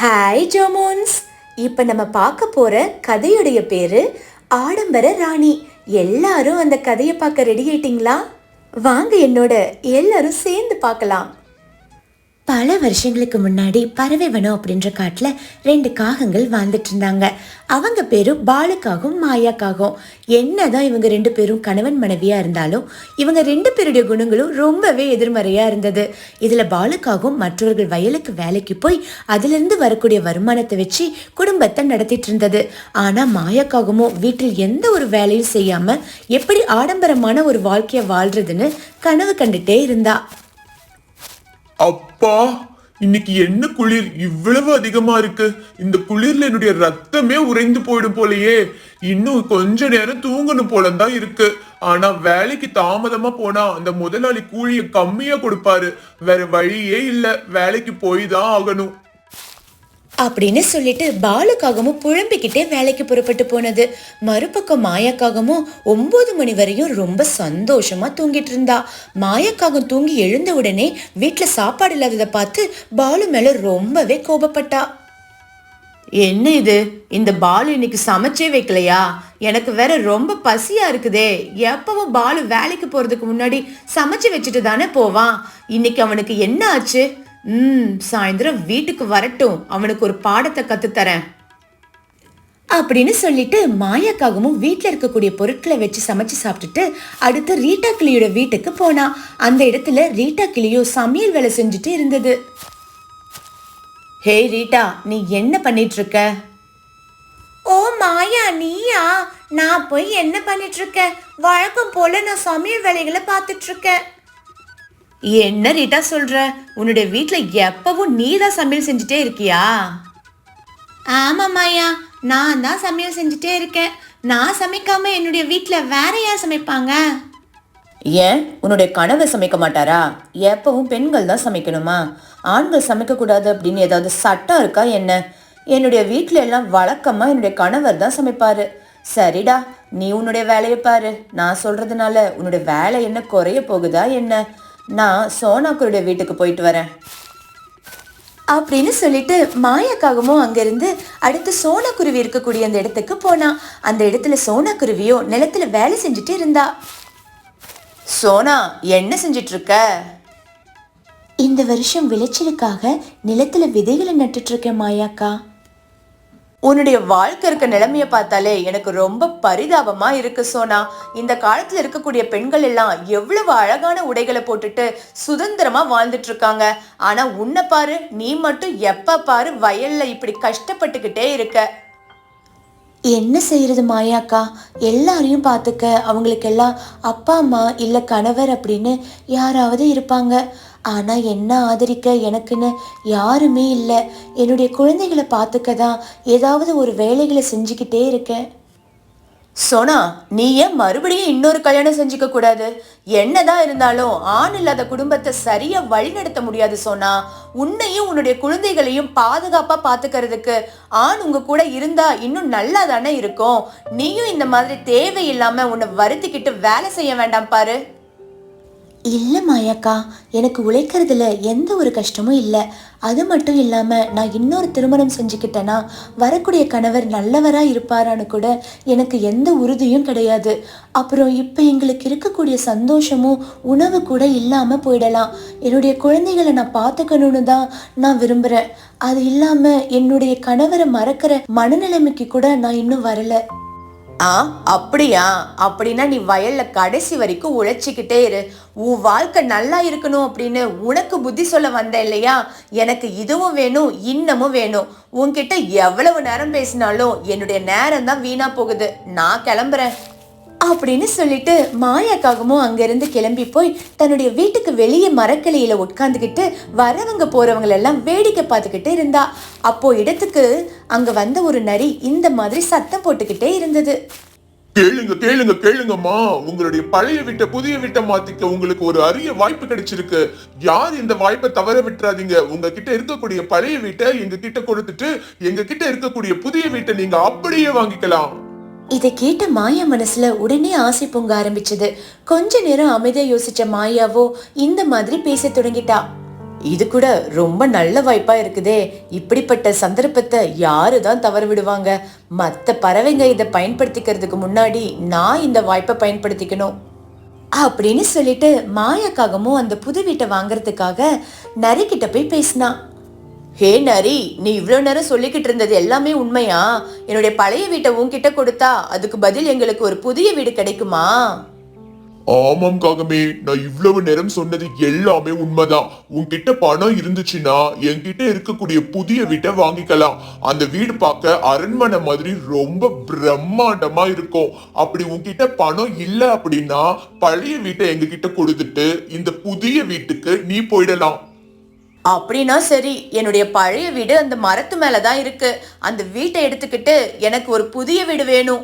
Hi ஜோமோன்ஸ். இப்போ நம்ம பார்க்க போற கதையுடைய பேரு ஆடம்பர ராணி. எல்லாரும் அந்த கதையை பார்க்க ரெடி ஆயிட்டீங்களா? வாங்க என்னோட எல்லாரும் சேர்ந்து பார்க்கலாம். பல வருஷங்களுக்கு முன்னாடி பறவைவனம் அப்படின்ற காட்டுல 2 காகங்கள் வாழ்ந்துட்டு இருந்தாங்க. அவங்க பேரும் பாலுக்காகவும் மாயாக்காகவும். என்னதான் இவங்க 2 பேரும் கணவன் மனைவியா இருந்தாலும் இவங்க 2 பேருடைய குணங்களும் ரொம்பவே எதிர்மறையா இருந்தது. இதுல பாலுக்காகவும் மற்றவர்கள் வயலுக்கு வேலைக்கு போய் அதுல இருந்து வரக்கூடிய வருமானத்தை வச்சு குடும்பத்தை நடத்திட்டு இருந்தது. ஆனா மாயாக்காகவும் வீட்டில் எந்த ஒரு வேலையும் செய்யாம எப்படி ஆடம்பரமான ஒரு வாழ்க்கைய வாழ்றதுன்னு கனவு கண்டுட்டே இருந்தா. அப்பா, இன்னைக்கு என்ன குளிர் இவ்வளவு அதிகமா இருக்கு. இந்த குளிர்ல என்னுடைய ரத்தமே உறைந்து போயிடும் போலயே. இன்னும் கொஞ்ச நேரம் தூங்கணும் போலதான் இருக்கு. ஆனா வேலைக்கு தாமதமா போனா அந்த முதலாளி கூலிய கம்மியா கொடுப்பாரு. வேற வழியே இல்ல, வேலைக்கு போய் தான் ஆகணும் அப்படின்னு சொல்லிட்டு பாலுக்காகவும் புழம்பிக்கிட்டே வேலைக்கு புறப்பட்டு போனது. மறுபக்கம் மாயாக்காகவும் 9 மணி வரையும் ரொம்ப சந்தோஷமா தூங்கிட்டு இருந்தா. மாயாக்காகம் தூங்கி எழுந்த உடனே வீட்டுல சாப்பாடு இல்லாததை பார்த்து பாலு மேல ரொம்பவே கோபப்பட்டா. என்ன இது, இந்த பாலு இன்னைக்கு சமைச்சே வைக்கலையா? எனக்கு வேற ரொம்ப பசியா இருக்குதே. எப்பவும் பாலு வேலைக்கு போறதுக்கு முன்னாடி சமைச்சு வச்சுட்டு தானே போவான். இன்னைக்கு அவனுக்கு என்ன ஆச்சு? சாயந்தரம் வீட்டுக்கு வரட்டும், அவனுக்கு ஒரு பாடத்தை கத்துத்தரேன் அப்படின்னு சொல்லிட்டு மாயாக்காகவும் வீட்டுல இருக்கக்கூடிய பொருட்களை வச்சு சமைச்சு சாப்பிட்டுட்டு அடுத்து ரீட்டா கிளியோட வீட்டுக்கு போனா. அந்த இடத்துல ரீட்டா கிளியோ சமையல் வேலை செஞ்சுட்டு இருந்தது. ஹே ரீட்டா, நீ என்ன பண்ணிட்டு இருக்க? ஓ மாயா, நீயா? நான் போய் என்ன பண்ணிட்டு இருக்கேன்? வழக்கம் போல நான் சமையல் வேலைகளை பார்த்துட்டு இருக்கேன். என்ன ரீட்டா சொல்ற? உன்னுடைய வீட்டுல எப்பவும் நீ தான் சமையல் செஞ்சுட்டே இருக்கியா? ஆமா மாயா, நான் தான் சமையல் செஞ்சுட்டே இருக்கேன். நான் சமைக்காம என்னுடைய வீட்டுல வேற யார் சமைப்பாங்க? ஏன் உன்னுடைய கணவர் சமைக்க மாட்டாரா? எப்பவும் பெண்கள் தான் சமைக்கணுமா? ஆண்கள் சமைக்க கூடாது அப்படின்னு ஏதாவது சட்டம் இருக்கா என்ன? என்னுடைய வீட்டுல எல்லாம் வழக்கமா என்னுடைய கணவர் தான் சமைப்பாரு. சரிடா, நீ உன்னுடைய வேலையை பாரு. நான் சொல்றதுனால உன்னுடைய வேலை என்ன குறைய போகுதா என்ன? நான் சோனாக்குருடைய வீட்டுக்கு போயிட்டு வரேன் அப்படின்னு சொல்லிட்டு மாயாக்காகவும் அங்கிருந்து அடுத்து சோனாக்குருவி இருக்கக்கூடிய அந்த இடத்துக்கு போனா. அந்த இடத்துல சோனாக்குருவியோ நிலத்துல வேலை செஞ்சுட்டு இருந்தா. சோனா, என்ன செஞ்சிட்டு இருக்க? இந்த வருஷம் விளைச்சலுக்காக நிலத்துல விதைகளை நட்டுட்டு இருக்கேன் மாயாக்கா. உன்னுடைய வாழ்க்கை இருக்க நிலைமைய பார்த்தாலே எனக்கு ரொம்ப பரிதாபமா இருக்கு சோனா. இந்த காலத்துல இருக்கக்கூடிய பெண்கள் எல்லாம் எவ்வளவு அழகான உடைகளை போட்டுட்டு சுதந்திரமா வாழ்ந்துட்டு இருக்காங்க. ஆனா உன்னை பாரு, நீ மட்டும் எப்ப பாரு வயல்ல இப்படி கஷ்டப்பட்டுக்கிட்டே இருக்க. என்ன செய்யறது மாயாக்கா, எல்லாரையும் பார்த்துக்க அவங்களுக்கெல்லாம் அப்பா அம்மா இல்லை கணவர் அப்படின்னு யாராவது இருப்பாங்க. ஆனால் என்ன ஆதரிக்க எனக்குன்னு யாருமே இல்லை. என்னுடைய குழந்தைகளை பார்த்துக்க தான் ஏதாவது ஒரு வேலைகளை செஞ்சுக்கிட்டே இருக்கேன். சோனா, நீ ஏன் மறுபடியும் இன்னொரு கல்யாணம் செஞ்சுக்க கூடாது? என்னதான் இருந்தாலும் ஆண் இல்லாத குடும்பத்தை சரியா வழிநடத்த முடியாது சோனா. உன்னையும் உன்னுடைய குழந்தைகளையும் பாதுகாப்பா பாத்துக்கிறதுக்கு ஆண் உங்க கூட இருந்தா இன்னும் நல்லா தானே இருக்கும். நீயும் இந்த மாதிரி தேவையில்லாம உன்னை வருத்திக்கிட்டு வேலை செய்ய வேண்டாம் பாரு. இல்லை மாயாக்கா, எனக்கு உழைக்கிறதுல எந்த ஒரு கஷ்டமும் இல்லை. அது மட்டும் இல்லாமல் நான் இன்னொரு திருமணம் செஞ்சுக்கிட்டேன்னா வரக்கூடிய கணவர் நல்லவராக இருப்பாரான்னு கூட எனக்கு எந்த உறுதியும் கிடையாது. அப்புறம் இப்போ எங்களுக்கு இருக்கக்கூடிய சந்தோஷமும் உணவு கூட இல்லாமல் போயிடலாம். என்னுடைய குழந்தைகளை நான் பார்த்துக்கணுன்னு தான் நான் விரும்புகிறேன். அது இல்லாமல் என்னுடைய கணவரை மறக்கிற மனநிலைமைக்கு கூட நான் இன்னும் வரலை. அப்படியா? அப்படின்னா நீ வயல்ல கடைசி வரைக்கும் உழைச்சிக்கிட்டே இரு. உன் வாழ்க்கை நல்லா இருக்கணும் அப்படின்னு உனக்கு புத்தி சொல்ல வந்த இல்லையா? எனக்கு இதுவும் வேணும் இன்னமும் வேணும். உன்கிட்ட எவ்வளவு நேரம் பேசினாலும் என்னுடைய நேரம் தான் வீணா போகுது. நான் கிளம்புறேன் அப்படின்னு சொல்லிட்டு மாயாக்காகவும் அங்கிருந்து கிளம்பி போய் தன்னுடைய வீட்டுக்கு வெளியே மரக்கிளையில உட்கார்ந்துக்கிட்டு வரவங்க போறவங்களெல்லாம் வேடிக்கை பார்த்துக்கிட்டு இருந்தா. அப்போ இடத்துக்கு அங்க வந்த ஒரு நரி இந்த மாதிரி சத்தம் போட்டுக்கிட்டே இருந்தது. கேளுங்க கேளுங்க கேளுங்கம்மா, உங்களுடைய பழைய வீட்டை புதிய வீட்டை மாத்திக்க உங்களுக்கு ஒரு அரிய வாய்ப்பு கிடைச்சிருக்கு. யார் இந்த வாய்ப்பை தவற விட்டுறாதீங்க. உங்ககிட்ட இருக்கக்கூடிய பழைய வீட்டை எங்க கிட்ட கொடுத்துட்டு எங்க கிட்ட இருக்கக்கூடிய புதிய வீட்டை நீங்க அப்படியே வாங்கிக்கலாம். இதை கேட்ட மாயா மனசுல உடனே ஆசை பொங்க ஆரம்பிச்சது. கொஞ்ச நேரம் அமைதியா யோசிச்ச மாயாவோ இந்த மாதிரி பேச தொடங்கிட்டா. இது கூட ரொம்ப நல்ல வாய்ப்பா இருக்குதே. இப்படிப்பட்ட சந்தர்ப்பத்தை யாரு தான் தவற விடுவாங்க? மற்ற பறவைங்க இதை பயன்படுத்திக்கிறதுக்கு முன்னாடி நான் இந்த வாய்ப்பை பயன்படுத்திக்கணும் அப்படின்னு சொல்லிட்டு மாயாக்காகமும் அந்த புது வீட்டை வாங்குறதுக்காக நரி கிட்ட போய் பேசினான். ஹே நரி, நீ இவ்வளவு நேரம் சொல்லிக்கிட்டு இருந்தது எல்லாமே உண்மையா? என்னுடைய பழைய வீட்டை உன்கிட்ட கொடுத்தா அதுக்கு பதில் எங்களுக்கு ஒரு புதிய வீடு கிடைக்குமா? ஆமாம் காகமே, நான் இவ்வளவு நேரம் சொன்னது எல்லாமே உண்மைதான். உன்கிட்ட பணம் இருந்துச்சுன்னா என்கிட்ட இருக்கக்கூடிய புதிய வீட்டை வாங்கிக்கலாம். அந்த வீடு பார்க்க அரண்மனை மாதிரி ரொம்ப பிரம்மாண்டமா இருக்கும். அப்படி உன்கிட்ட பணம் இல்ல அப்படின்னா பழைய வீட்டை எங்க கிட்ட கொடுத்துட்டு இந்த புதிய வீட்டுக்கு நீ போயிடலாம். அப்படின்னா சரி, என்னுடைய பழைய வீடு அந்த மரத்து மேலதான் இருக்கு. அந்த வீட்டை எடுத்துக்கிட்டு எனக்கு ஒரு புதிய வீடு வேணும்.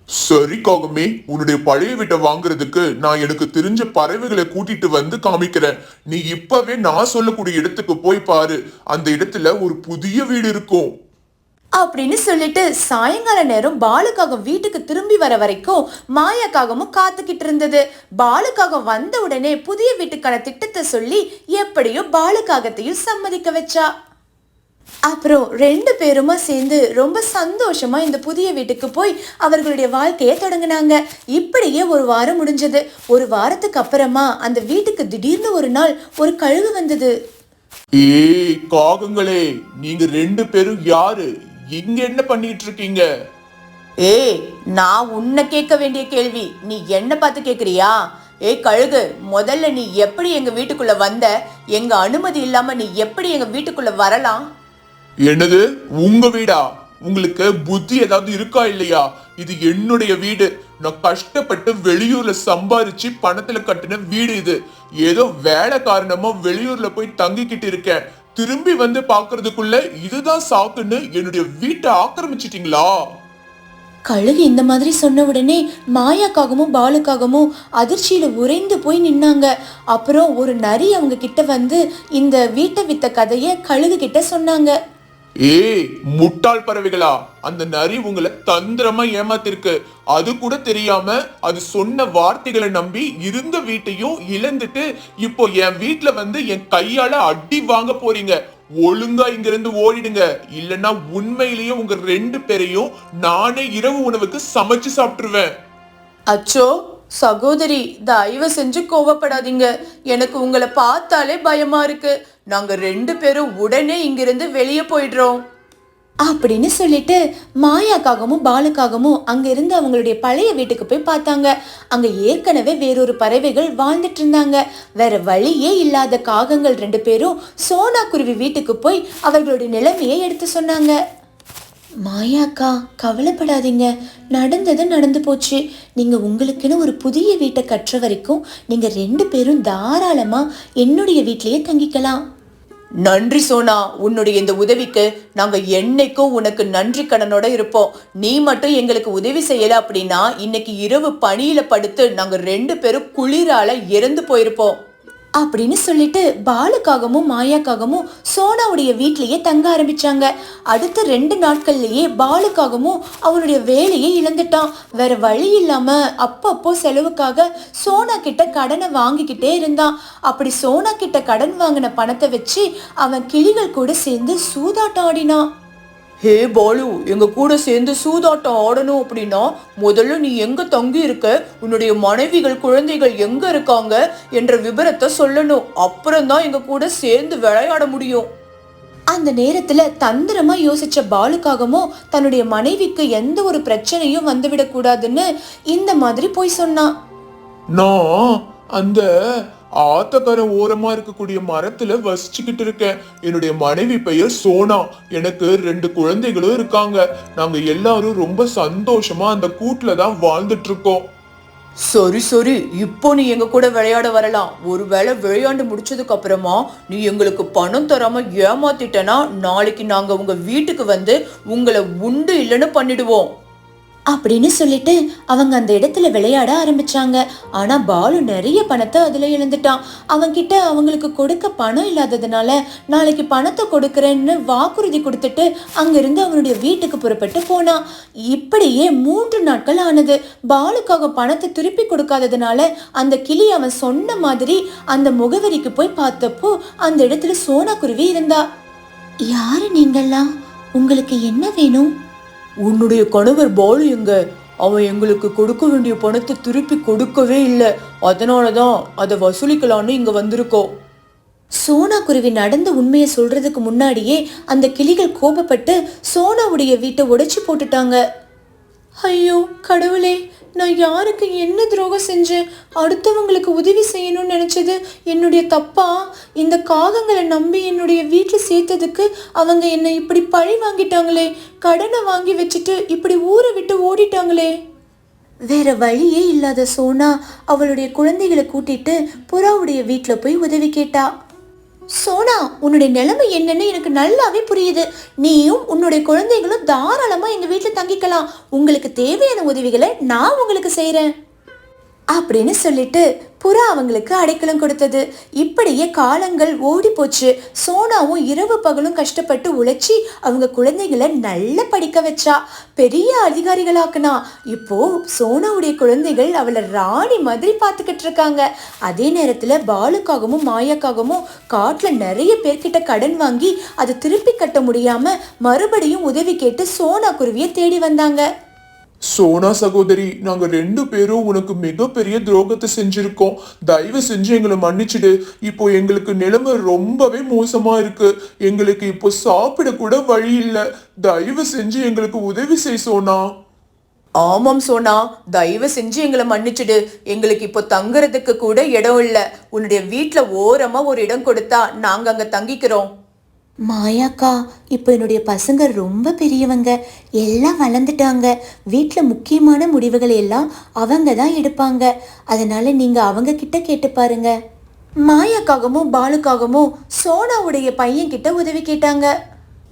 சரி காகமே, உன்னுடைய பழைய வீட்டை வாங்குறதுக்கு நான் எனக்கு தெரிஞ்ச பறவைகளை கூட்டிட்டு வந்து காமிக்கிறேன். நீ இப்பவே நான் சொல்லக்கூடிய இடத்துக்கு போய் பாரு. அந்த இடத்துல ஒரு புதிய வீடு இருக்கும் அப்படின்னு சொல்லிட்டு சாயங்கால நேரம் பாலுக்காகம் வீட்டுக்கு திரும்பி வர வரைக்கும் மாயாக்காகமும் காத்துக்கிட்டு இருந்தது. பாலுக்காகம் வந்த உடனே புதிய வீட்டுக்கான திட்டத்தை சொல்லி எப்படியோ பாலுக்காகத்தையும் சம்மதிக்க வச்சா. அப்புறம் 2 பேருமா சேர்ந்து ரொம்ப சந்தோஷமா இந்த புதிய வீட்டுக்கு போய் அவர்களுடைய வாழ்க்கையை தொடங்கினாங்க. இப்படியே ஒரு வாரம் முடிஞ்சது. ஒரு வாரத்துக்கு அப்புறமா அந்த வீட்டுக்கு திடீர்னு ஒரு நாள் ஒரு கழுகு வந்தது. ஏய் காகங்களே, நீங்க 2 பேரும் யாரு? இங்க என்ன பண்ணிட்டு இருக்கீங்க? ஏய், நான் உன்னை கேட்க வேண்டிய கேள்வி நீ என்ன பார்த்து கேக்குறியா? ஏய் கழுகு, முதல்ல நீ எப்படி எங்க வீட்டுக்குள்ள வந்த? எங்க அனுமதி இல்லாம நீ எப்படி எங்க வீட்டுக்குள்ள வரலாம்? என்னது, உங்க வீடா? உங்களுக்கு புத்தி ஏதாவது இருக்கா இல்லையா? இது என்னுடைய வீடு. நான் கஷ்டப்பட்டு வெளியூர்ல சம்பாரிச்சு பணத்துல கட்டின வீடு இது. ஏதோ வேலை காரணமா வெளியூர்ல போய் தங்கிக்கிட்டு இருக்கேன். திரும்பி வந்து பாக்குறதுக்குள்ள இதுதான் சாக்குன்னு என்னுடைய வீட்டை ஆக்கிரமிச்சிட்டீங்களா? கழுகு இந்த மாதிரி சொன்ன உடனே மாயாக்காகமும் பாலுக்காகமும் அதிர்ச்சியில உறைந்து போய் நின்னாங்க. அப்புறம் ஒரு நரி அவங்க கிட்ட வந்து இந்த வீட்டை வித்த கதைய கழுகு கிட்ட சொன்னாங்க. ஏய் முட்டாள் பறவைகளா, அந்த நரி உங்களை தந்திரமா ஏமாத்திருக்கு. அது கூட தெரியாம அது சொன்ன வார்த்தைகளை நம்பி இருந்த வீட்டையும் இழந்துட்டு இப்போ என் வீட்டுல வந்து என் கையால அடி வாங்க போறீங்க. ஒழுங்கா இங்க இருந்து ஓடிடுங்க, இல்லைன்னா உண்மையிலேயே உங்க 2 பேரையும் நானே இரவு உணவுக்கு சமைச்சு சாப்பிட்டுருவேன். அச்சோ சகோதரி, தயவு செஞ்சு கோவப்படாதீங்க. எனக்கு உங்களை பார்த்தாலே பயமா இருக்கு. நாங்க 2 பேரும் உடனே இங்கிருந்து வெளியே போயிடுறோம் அப்படின்னு சொல்லிட்டு மாயாக்காகவும் பாலுக்காகவும் அங்க இருந்து அவங்களுடைய பழைய வீட்டுக்கு போய் பார்த்தாங்க. அங்க ஏற்கனவே வேறொரு பறவைகள் வாழ்ந்துட்டு இருந்தாங்க. வேற வழியே இல்லாத காகங்கள் 2 பேரும் சோனா குருவி வீட்டுக்கு போய் அவர்களுடைய நிலைமையை எடுத்து சொன்னாங்க. மாயாக்கா, கவலைப்படாதீங்க, நடந்தது நடந்து போச்சு. நீங்க உங்களுக்குன்னு ஒரு புதிய வீட்டை கட்டுற வரைக்கும் நீங்க 2 பேரும் தாராளமா என்னுடைய வீட்டிலேயே தங்கிக்கலாம். நன்றி சோனா, உன்னுடைய இந்த உதவிக்கு நாங்க என்னைக்கும் உனக்கு நன்றி கடனோட இருப்போம். நீ மட்டும் எங்களுக்கு உதவி செய்யல அப்படின்னா இன்னைக்கு இரவு பனியில படுத்து நாங்க 2 பேரும் குளிரால இறந்து போயிருப்போம் அப்படின்னு சொல்லிட்டு பாலுக்காகவும் மாயாக்காகவும் சோனாவுடைய வீட்லயே தங்க ஆரம்பிச்சாங்க. அடுத்த 2 நாட்கள்லயே பாலுக்காகவும் அவனுடைய வேலையை இழந்துட்டான். வேற வழி இல்லாம அப்பப்போ செலவுக்காக சோனா கிட்ட கடனை வாங்கிக்கிட்டே இருந்தான். அப்படி சோனா கிட்ட கடன் வாங்கின பணத்தை வச்சு அவன் கிளிகள் கூட சேர்ந்து சூதாட்டம் ஆடினான். ஹே பாலு, எங்க கூட சேர்ந்து சூதாட்டம் ஆடணும் அப்படின்னா முதல்ல நீ எங்க தங்கி இருக்க, உன்னுடைய மனைவிகள் குழந்தைகள் எங்க இருக்காங்க என்ற விபரத்தை சொல்லணும். அப்புறம்தான் எங்க கூட சேர்ந்து விளையாட முடியும். அந்த நேரத்துல தந்திரமா யோசிச்ச பாலுக்காகவும் தன்னுடைய மனைவிக்கு எந்த ஒரு பிரச்சனையும் வந்துவிடக் கூடாதுன்னு இந்த மாதிரி போய் சொன்னான். நான் அந்த ஆத்தக்கர ஓரமா இருக்கக்கூடிய மரத்துல வசிச்சுக்கிட்டு இருக்கேன். என்னுடைய மனைவி பெயர் சோனா. எனக்கு 2 குழந்தைகளும் இருக்காங்க. நாங்க எல்லாரும் ரொம்ப சந்தோஷமா அந்த கூட்டுல தான் வாழ்ந்துட்டு இருக்கோம். சரி சரி, இப்போ நீ எங்க கூட விளையாட வரலாம். ஒருவேளை விளையாண்டு முடிச்சதுக்கு அப்புறமா நீ எங்களுக்கு பணம் தராம ஏமாத்திட்டனா நாளைக்கு நாங்க உங்க வீட்டுக்கு வந்து உங்களை உண்டு இல்லைன்னு பண்ணிடுவோம் அப்படின்னு சொல்லிட்டு அவங்க அந்த இடத்துல விளையாட ஆரம்பிச்சாங்க. ஆனா பாலு நிறைய பணத்தை அதுல இழந்துட்டான். அவன்கிட்ட அவங்களுக்கு கொடுக்க பணம் இல்லாததுனால நாளைக்கு பணத்தை கொடுக்கறேன்னு வாக்குறுதி கொடுத்துட்டு அங்கிருந்து அவனுடைய வீட்டுக்கு புறப்பட்டு போனான். இப்படியே 3 நாட்கள் ஆனது. பாலுக்காக பணத்தை திருப்பி கொடுக்காததுனால அந்த கிளி அவன் சொன்ன மாதிரி அந்த முகவரிக்கு போய் பார்த்தப்போ அந்த இடத்துல சோனா குருவி இருந்தா. யாரு நீங்கெல்லாம்? உங்களுக்கு என்ன வேணும்? உன்னுடைய கணவர் பாலு எங்க? அவன் எங்களுக்கு கொடுக்க வேண்டிய பணத்தை திருப்பி கொடுக்கவே இல்லை. அதனாலதான் அதை வசூலிக்கலான்னு இங்க வந்திருக்கோம். சோனா குருவி நடந்த உண்மையை சொல்றதுக்கு முன்னாடியே அந்த கிளிகள் கோபப்பட்டு சோனாவுடைய வீட்டை உடைச்சு போட்டுட்டாங்க. ஐயோ கடவுளே, நான் யாருக்கு என்ன துரோகம் செஞ்சேன்? அடுத்தவங்களுக்கு உதவி செய்யணும்னு நினைச்சது என்னுடைய தப்பா? இந்த காகங்களை நம்பி என்னுடைய வீட்டில் சேர்த்ததுக்கு அவங்க என்னை இப்படி பழி வாங்கிட்டாங்களே. கடனை வாங்கி வச்சுட்டு இப்படி ஊரை விட்டு ஓடிட்டாங்களே. வேற வழியே இல்லாத சோனா அவளுடைய குழந்தைகளை கூட்டிட்டு புறாவுடைய வீட்டில் போய் உதவி கேட்டா. சோனா, உன்னுடைய நிலைமை என்னன்னு எனக்கு நல்லாவே புரியுது. நீயும் உன்னுடைய குழந்தைகளும் தாராளமா எங்க வீட்டுல தங்கிக்கலாம். உங்களுக்கு தேவையான உதவிகளை நான் உங்களுக்கு செய்யறேன் அப்படின்னு சொல்லிட்டு புறா அவங்களுக்கு அடைக்கலம் கொடுத்தது. இப்படியே காலங்கள் ஓடி போச்சு. சோனாவும் இரவு பகலும் கஷ்டப்பட்டு உழைச்சி அவங்க குழந்தைகளை நல்லா படிக்க வச்சா, பெரிய அதிகாரிகளாக்குனா. இப்போ சோனாவுடைய குழந்தைகள் அவளை ராணி மாதிரி பார்த்துக்கிட்டு இருக்காங்க. அதே நேரத்துல பாலுக்காகவும் மாயாக்காகவும் காட்டுல நிறைய பேர்கிட்ட கடன் வாங்கி அதை திருப்பி கட்ட முடியாம மறுபடியும் உதவி கேட்டு சோனா குருவியை தேடி வந்தாங்க. சோனா சகோதரி, நாங்க 2 பேரும் உனக்கு மிகப்பெரிய துரோகத்தை செஞ்சிருக்கோம். தயவு செஞ்சு எங்களை மன்னிச்சிடு. இப்போ எங்களுக்கு நிலைமை ரொம்பவே மோசமா இருக்கு. எங்களுக்கு இப்போ சாப்பிட கூட வழி இல்லை. தயவு செஞ்சு எங்களுக்கு உதவி செய் சோனா. ஆமாம் சோனா, தயவு செஞ்சு எங்களை மன்னிச்சிடு. எங்களுக்கு இப்போ தங்குறதுக்கு கூட இடம் இல்லை. உன்னுடைய வீட்டுல ஓரமா ஒரு இடம் கொடுத்தா நாங்க அங்க தங்கிக்கிறோம். மாயாக்கா, இப்போ என்னுடைய பசங்க ரொம்ப பெரியவங்க, எல்லாம் வளர்ந்துட்டாங்க. வீட்டில் முக்கியமான முடிவுகளை எல்லாம் அவங்க தான் எடுப்பாங்க. அதனால நீங்க அவங்க கிட்ட கேட்டு பாருங்க. மாயாக்காகவும் பாலுக்காகவும் சோனாவுடைய பையன் கிட்ட உதவி கேட்டாங்க.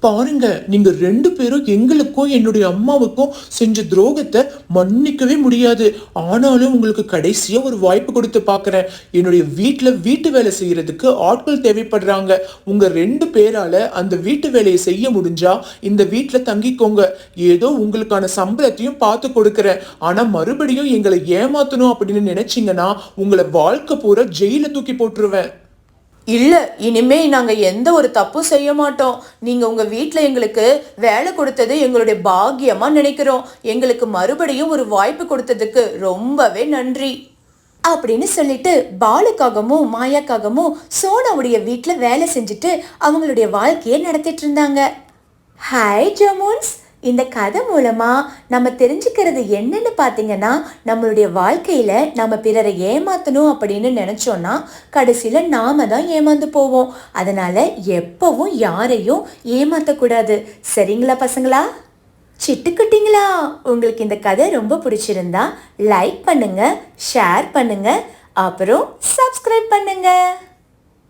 பாருங்க, நீங்க 2 பேரும் எங்களுக்கும் என்னுடைய அம்மாவுக்கும் செஞ்ச துரோகத்தை மன்னிக்கவே முடியாது. ஆனாலும் உங்களுக்கு கடைசியா ஒரு வாய்ப்பு கொடுத்து பாக்குறேன். என்னுடைய வீட்டு வேலை செய்யறதுக்கு ஆட்கள் தேவைப்படுறாங்க. உங்க 2 பேரால அந்த வீட்டு வேலையை செய்ய முடிஞ்சா இந்த வீட்டுல தங்கிக்கோங்க. ஏதோ உங்களுக்கான சம்பளத்தையும் பார்த்து கொடுக்கறேன். ஆனா மறுபடியும் எங்களை ஏமாத்தணும் அப்படின்னு நினைச்சீங்கன்னா உங்களை வாழ்க்கை பூரா ஜெயில தூக்கி போட்டுருவேன். இல்ல, இனிமே நாங்க எந்த ஒரு தப்பும் செய்ய மாட்டோம். நீங்க உங்க வீட்டுல எங்களுக்கு வேலை கொடுத்தது எங்களுடைய பாக்கியமா நினைக்கிறோம். எங்களுக்கு மறுபடியும் ஒரு வாய்ப்பு கொடுத்ததுக்கு ரொம்பவே நன்றி அப்படின்னு சொல்லிட்டு பாலுக்காகவும் மாயாக்காகவும் சோனாவுடைய வீட்டுல வேலை செஞ்சுட்டு அவங்களுடைய வாழ்க்கையை நடத்திட்டு இருந்தாங்க. ஹாய் ஜமுன்ஸ், இந்த கதை மூலமா நம்ம தெரிஞ்சுக்கிறது என்னன்னு பார்த்தீங்கன்னா, நம்மளுடைய வாழ்க்கையில நம்ம பிறரை ஏமாத்தணும் அப்படின்னு நினைச்சோம்னா கடைசியில நாம தான் ஏமாந்து போவோம். அதனால எப்பவும் யாரையும் ஏமாத்தக்கூடாது. சரிங்களா பசங்களா? சிட்டுக்குட்டிங்களா, உங்களுக்கு இந்த கதை ரொம்ப பிடிச்சிருந்தா லைக் பண்ணுங்க, ஷேர் பண்ணுங்க, அப்புறம் சப்ஸ்கிரைப் பண்ணுங்க.